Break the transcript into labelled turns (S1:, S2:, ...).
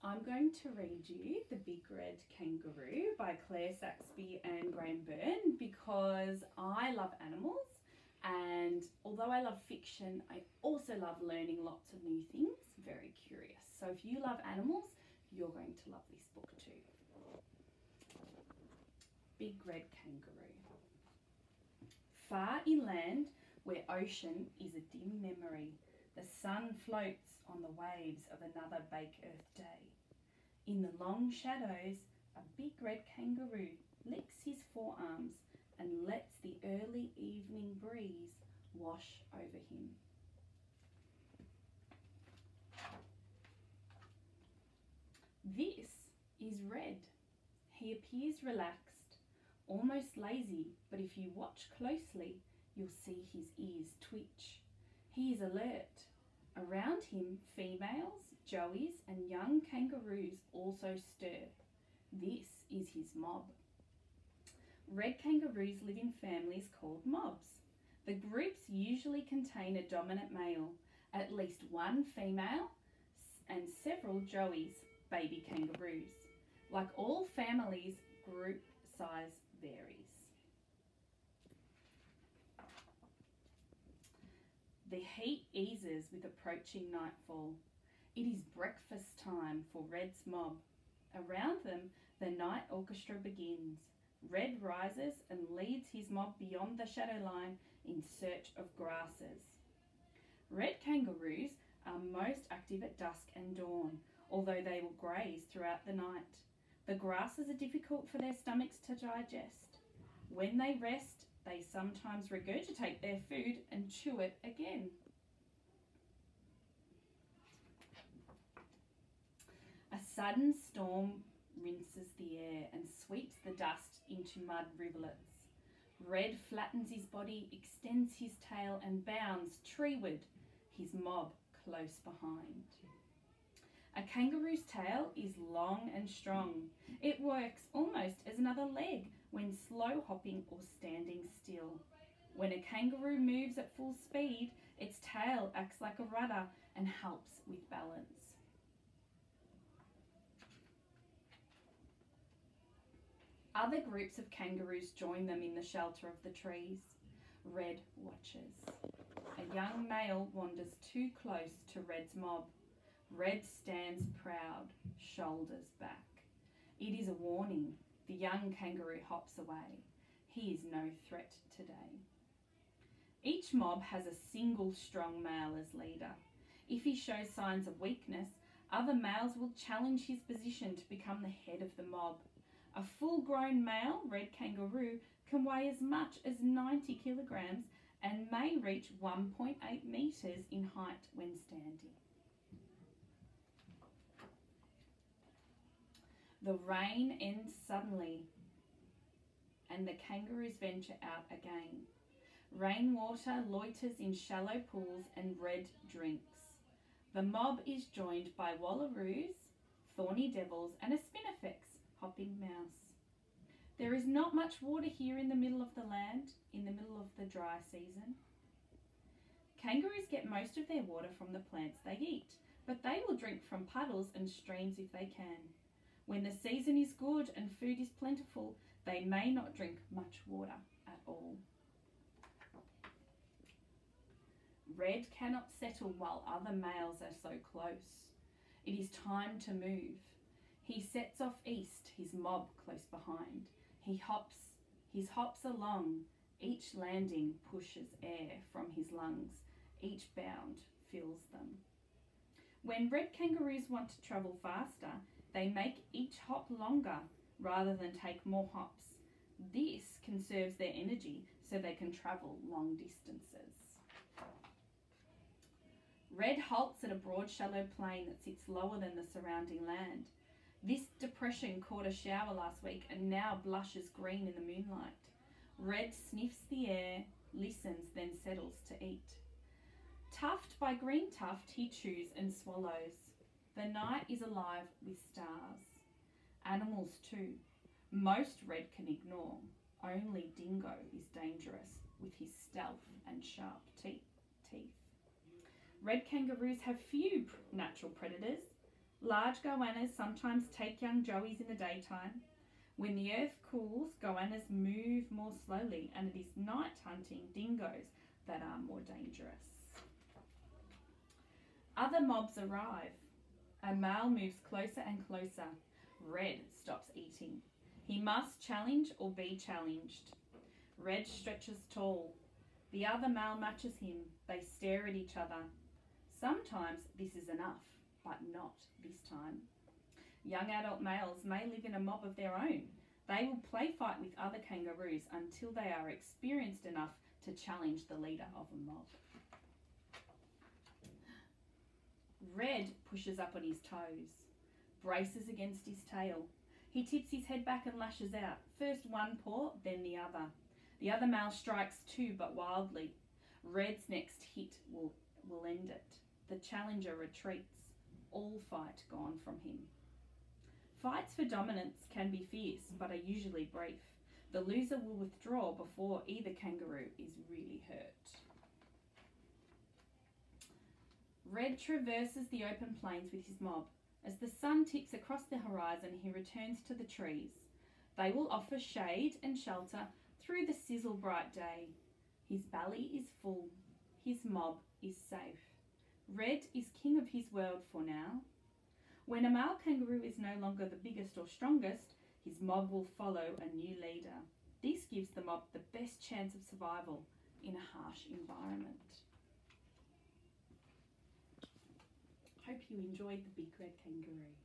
S1: I'm going to read you The Big Red Kangaroo by Claire Saxby and Graham Byrne because I love animals, and although I love fiction, I also love learning lots of new things. Very curious. So if you love animals, you're going to love this book too. Big Red Kangaroo. Far inland, where ocean is a dim memory, the sun floats on the waves of another bake earth day. In the long shadows, a big red kangaroo licks his forearms and lets the early evening breeze wash over him. This is Red. He appears relaxed, almost lazy, but if you watch closely, you'll see his ears twitch. He is alert. Around him, females, joeys and young kangaroos also stir. This is his mob. Red kangaroos live in families called mobs. The groups usually contain a dominant male, at least one female, and several joeys, baby kangaroos. Like all families, group size varies. The heat eases with approaching nightfall. It is breakfast time for Red's mob. Around them, the night orchestra begins. Red rises and leads his mob beyond the shadow line in search of grasses. Red kangaroos are most active at dusk and dawn, although they will graze throughout the night. The grasses are difficult for their stomachs to digest. When they rest, they sometimes regurgitate their food and chew it again. A sudden storm rinses the air and sweeps the dust into mud rivulets. Red flattens his body, extends his tail and bounds treeward, his mob close behind. A kangaroo's tail is long and strong. It works almost as another leg when slow hopping or standing still. When a kangaroo moves at full speed, its tail acts like a rudder and helps with balance. Other groups of kangaroos join them in the shelter of the trees. Red watches. A young male wanders too close to Red's mob. Red stands proud, shoulders back. It is a warning. The young kangaroo hops away. He is no threat today. Each mob has a single strong male as leader. If he shows signs of weakness, other males will challenge his position to become the head of the mob. A full-grown male red kangaroo can weigh as much as 90 kilograms and may reach 1.8 metres in height when standing. The rain ends suddenly and the kangaroos venture out again. Rainwater loiters in shallow pools and Red drinks. The mob is joined by wallaroos, thorny devils and a spinifex, hopping mouse. There is not much water here in the middle of the land, in the middle of the dry season. Kangaroos get most of their water from the plants they eat, but they will drink from puddles and streams if they can. When the season is good and food is plentiful, they may not drink much water at all. Red cannot settle while other males are so close. It is time to move. He sets off east, his mob close behind. He hops along. Each landing pushes air from his lungs. Each bound fills them. When red kangaroos want to travel faster, they make each hop longer rather than take more hops. This conserves their energy so they can travel long distances. Red halts at a broad shallow plain that sits lower than the surrounding land. This depression caught a shower last week and now blushes green in the moonlight. Red sniffs the air, listens, then settles to eat. Tuft by green tuft, he chews and swallows. The night is alive with stars. Animals too. Most Red can ignore. Only Dingo is dangerous with his stealth and sharp teeth. Red kangaroos have few natural predators. Large goannas sometimes take young joeys in the daytime. When the earth cools, goannas move more slowly, and it is night hunting dingoes that are more dangerous. Other mobs arrive. A male moves closer and closer. Red stops eating. He must challenge or be challenged. Red stretches tall. The other male matches him. They stare at each other. Sometimes this is enough, but not this time. Young adult males may live in a mob of their own. They will play fight with other kangaroos until they are experienced enough to challenge the leader of a mob. Red pushes up on his toes, braces against his tail. He tips his head back and lashes out, first one paw, then the other. The other male strikes too, but wildly. Red's next hit will end it. The challenger retreats, all fight gone from him. Fights for dominance can be fierce, but are usually brief. The loser will withdraw before either kangaroo is really hurt. Red traverses the open plains with his mob. As the sun tips across the horizon, he returns to the trees. They will offer shade and shelter through the sizzle bright day. His belly is full. His mob is safe. Red is king of his world for now. When a male kangaroo is no longer the biggest or strongest, his mob will follow a new leader. This gives the mob the best chance of survival in a harsh environment. Hope you enjoyed the Big Red Kangaroo.